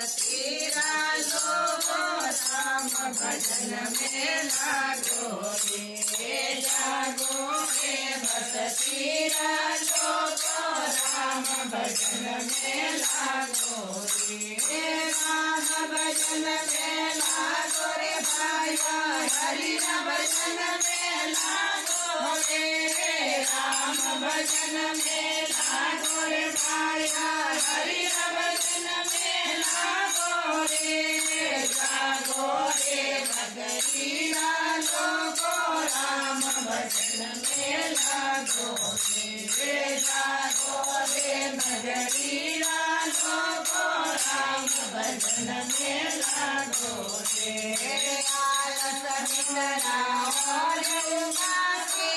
भगतीरा लोगो राम भजन में लागो रे जागो रे भगतीरा लोगो राम भजन में लागो रे राम भजन में लागो रे भाया हरि भजन में लागो रे राम भजन में लागो रे भाया हरि भजन में लागो रे जागो रे भगतीरा लोगो राम भजन में लागो रे जागो रे भगतीरा लोगो राम भजन में लागो रे आलस निंदरा और उदासी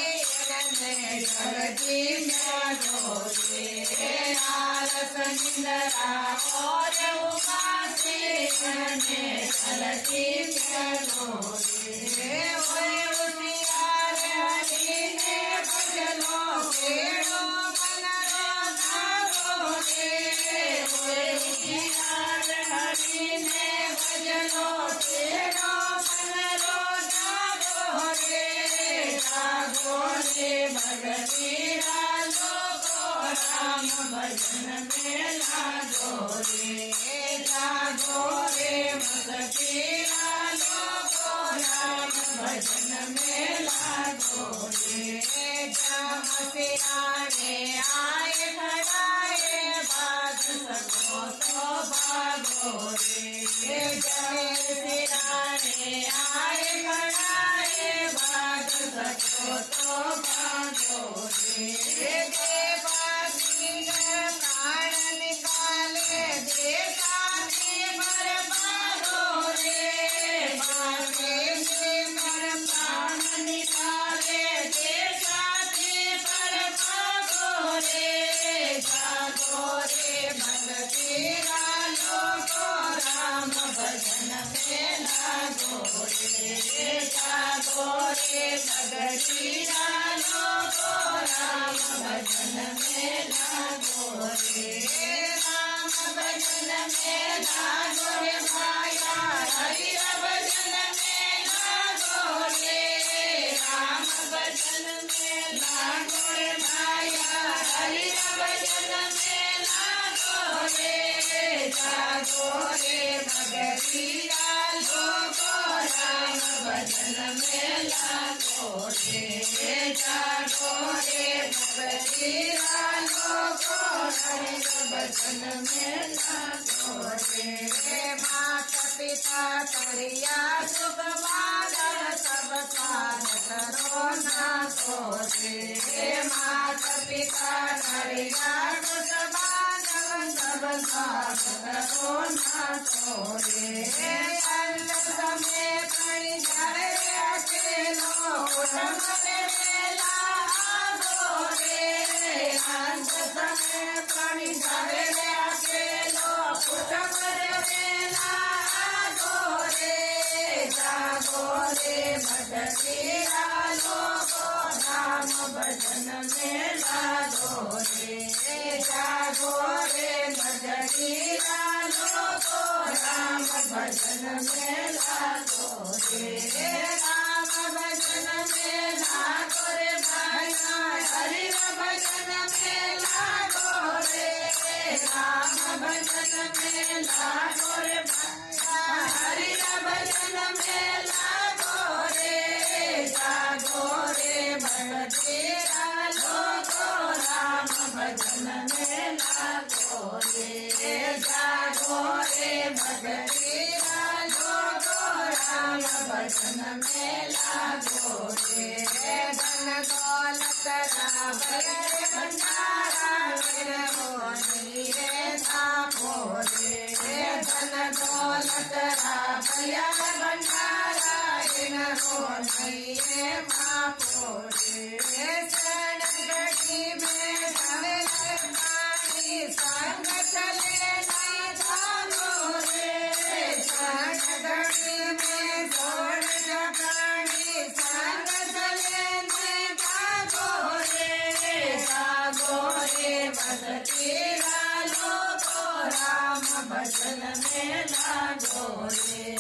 जगती जागो रे आलस निंदरा और उदासी जगती जागो रे ओए उसियार हरि ने भजलो केड़ो मन रो जागो रे ओए उसियार हरि ने भजलो केड़ो मन रो जागो रे जागो रे भगतीरा लोगो राम भजन में लागो रे जागो रे भगतीरा लोगो राम भजन में लागो रे जब सियाने आए खड़ाए बात सको तो भागो रे जब सियाने आए खड़ाए बात सको तो भागो रे देवासी प्राण निकाले देशाती बर्बादो रे बागे पर प्राण निकाले देशाती बर्बादो रे जागो रे भगतीरा लोगो राम भजन में लागो रे जागो रे भगतीरा लोगो राम भजन में लागो रे राम भजन में लागो रे भाया हरि भजन में लागो रे राम भजन में लागो रे भाया हरि भजन में लागो रे जागो रे भगतीरा लोगो राम भजन में लागो रे जागो रे भगतीरा लोगो हरि भजन में लागो रे माता पिता करिया सुख बादल सब साध करो नाथो रे माता पिता करिया सुख बादल सब साध करो नाथो रे अन्न समय कहीं जाए अकेलो उठम वेला आगो रे अंत समय कहीं जाए अकेलो उठम वेला आगो रे जागो रे भगतीरा लोगो राम भजन में लागो रे जागो रे भगतीरा लोगो राम भजन में लागो रे राम भजन में लागो रे भाया हरि भजन में लागो रे राम भजन में लागो रे भाया हरि भजन में लागो रे जागो रे भगतीरा लोगो राम भजन में लागो रे जागो रे भगतीरा लोगो राम भजन में लागो रे धन दौलत रावण भंडारा मेरे मोहनी रे थापो रे धन दौलत रावण भंडारा मेरे मोहनी रे थापो रे शरण गढ़ी में धवे पानी संग चले नहीं जानो रे शरण गढ़ी में छोड़ जगानी संग चले नहीं जागो रे भगतीरा लोगो राम भजन भजन में लागो रे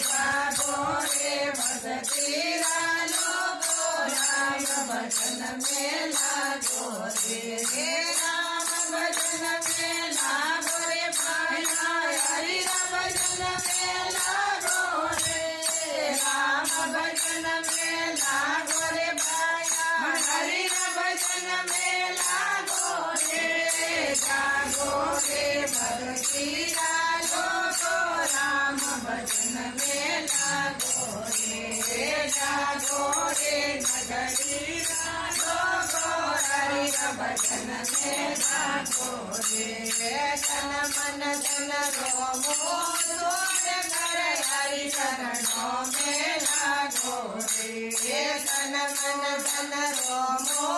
जागो रे भक्तिरा लोगो राम भजन में लागो रे राम भजन में लागो रे भाया हरि भजन में लागो रे राम भजन में लागो रे भाया हरि भजन में लागो रे जागो रे भक्तिरा लोगो राम भजन में लागो रे जागो रे नगरीरा लोगो हरि भजन में लागो रे तन मन धन रोमो तोड़ कर हरि चरणों में लागो रे तन मन धन रोमो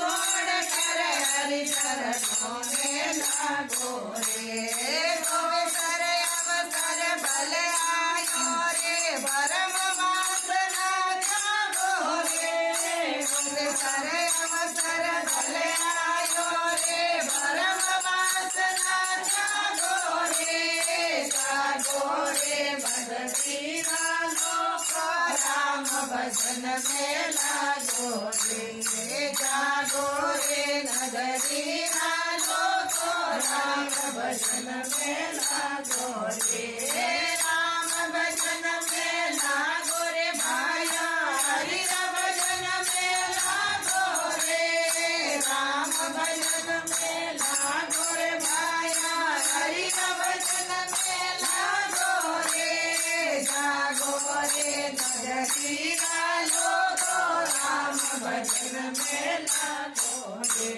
तोड़ कर हरि चरणों में लागो रे अवसर अवसर भल आयो रे भरम वासना जागो रे अवसर अवसर भल आयो रे भरम वासना जागो रे भक्तिरा लोगो राम भजन में लागो रे जागो रे नगरीरा लोगो राम भजन में लागो रे राम भजन में लागो रे भाया हरि भजन में लागो रे राम भजन में लागो रे भाया हरि भजन में लागो रे जागो रे नगरीरा लोगो राम भजन में लागो रे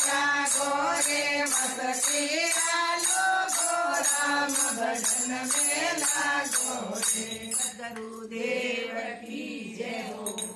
जागो रे भक्तिरा लोगो राम भजन में लागो रे गुरुदेव।